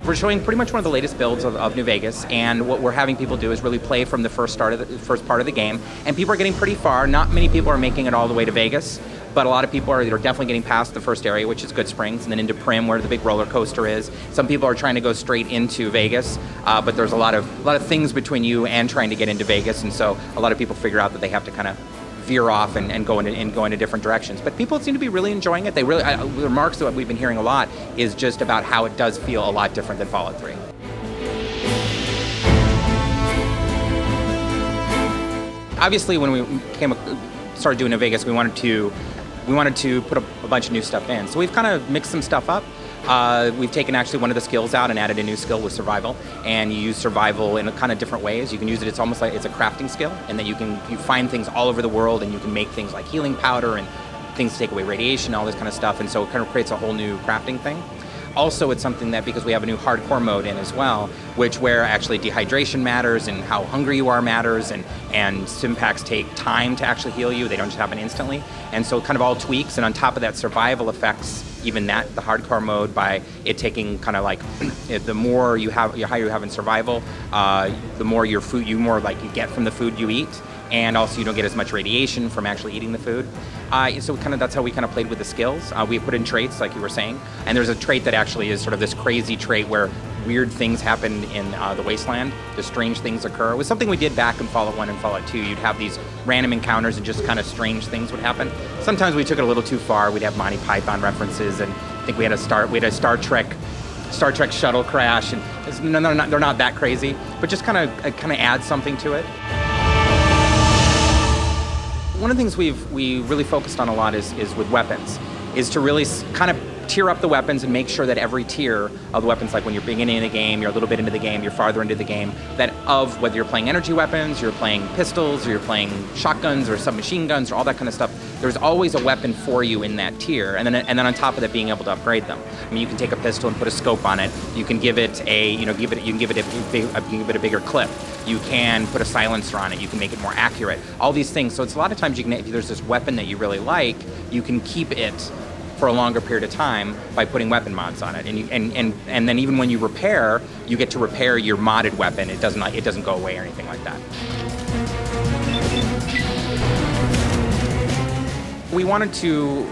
We're showing pretty much one of the latest builds of New Vegas, and what we're having people do is really play from the first part of the game, and people are getting pretty far. Not many people are making it all the way to Vegas, but a lot of people are definitely getting past the first area, which is Good Springs, and then into Prim, where the big roller coaster is. Some people are trying to go straight into Vegas, but there's a lot of things between you and trying to get into Vegas, and so a lot of people figure out that they have to kind of veer off and go into different directions. But people seem to be really enjoying it. They really, the remarks that we've been hearing a lot is just about how it does feel a lot different than Fallout 3. Obviously, when we started doing New Vegas, we wanted to put a bunch of new stuff in. So we've kind of mixed some stuff up. We've taken actually one of the skills out and added a new skill with survival, and you use survival in a kind of different ways. You can use it, it's almost like it's a crafting skill, and that you find things all over the world, and you can make things like healing powder and things to take away radiation, all this kind of stuff, and so it kind of creates a whole new crafting thing. Also, it's something that, because we have a new hardcore mode in as well, where actually dehydration matters and how hungry you are matters, and stim packs take time to actually heal you. They don't just happen instantly. And so it kind of all tweaks, and on top of that, survival affects even the hardcore mode by it taking kind of like, the more you have, the higher you have in survival, the more your food, you get from the food you eat. And also you don't get as much radiation from actually eating the food. So that's how we kind of played with the skills. We put in traits, like you were saying, and there's a trait that actually is sort of this crazy trait where weird things happen in the wasteland. The strange things occur. It was something we did back in Fallout 1 and Fallout 2. You'd have these random encounters and just kind of strange things would happen. Sometimes we took it a little too far. We'd have Monty Python references, and I think we had a Star Trek shuttle crash, and they're not that crazy, but just kind of add something to it. One of the things we really focused on a lot is with weapons, is to really kind of tier up the weapons and make sure that every tier of the weapons, like when you're beginning in the game, you're a little bit into the game, you're farther into the game, that of whether you're playing energy weapons, you're playing pistols, or you're playing shotguns or submachine guns or all that kind of stuff, there's always a weapon for you in that tier, and then on top of that, being able to upgrade them. I mean, you can take a pistol and put a scope on it. You can give it a bigger clip. You can put a silencer on it. You can make it more accurate. All these things. So it's a lot of times if there's this weapon that you really like, you can keep it for a longer period of time by putting weapon mods on it. And then even when you repair, you get to repair your modded weapon. It doesn't go away or anything like that. We wanted to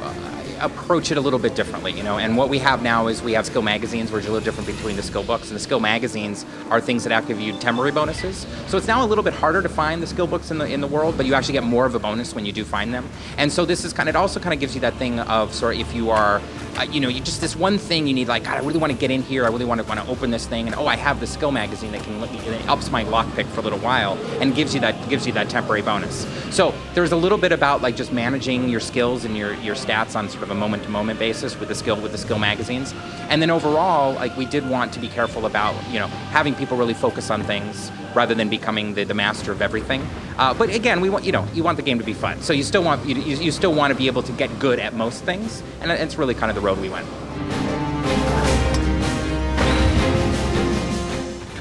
approach it a little bit differently, and what we have now is we have skill magazines, which are a little different between the skill books, and the skill magazines are things that give you temporary bonuses. So it's now a little bit harder to find the skill books in the world, but you actually get more of a bonus when you do find them. And so this is it also kind of gives you that thing of sort of, if you are you just this one thing you need, like, God, I really want to get in here, I really want to open this thing, and I have the skill magazine that can it ups my lockpick for a little while and gives you that temporary bonus. So there's a little bit about just managing your skills and your stats on sort of a moment-to-moment basis with the skill magazines. And then overall, we did want to be careful about having people really focus on things rather than becoming the master of everything. But again, we want you want the game to be fun. So you still want to be able to get good at most things, and it's really kind of the road we went.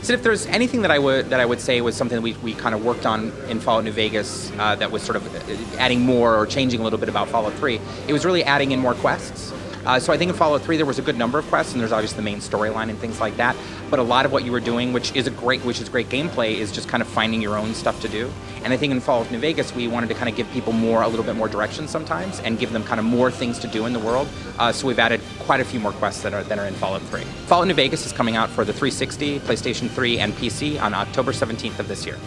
So if there's anything that I would say was something that we kind of worked on in Fallout New Vegas that was sort of adding more or changing a little bit about Fallout 3, it was really adding in more quests. So I think in Fallout 3 there was a good number of quests, and there's obviously the main storyline and things like that. But a lot of what you were doing, which is great gameplay, is just kind of finding your own stuff to do. And I think in Fallout New Vegas we wanted to kind of give people a little bit more direction sometimes, and give them kind of more things to do in the world. So we've added quite a few more quests that are in Fallout 3. Fallout New Vegas is coming out for the 360, PlayStation 3, and PC on October 17th of this year.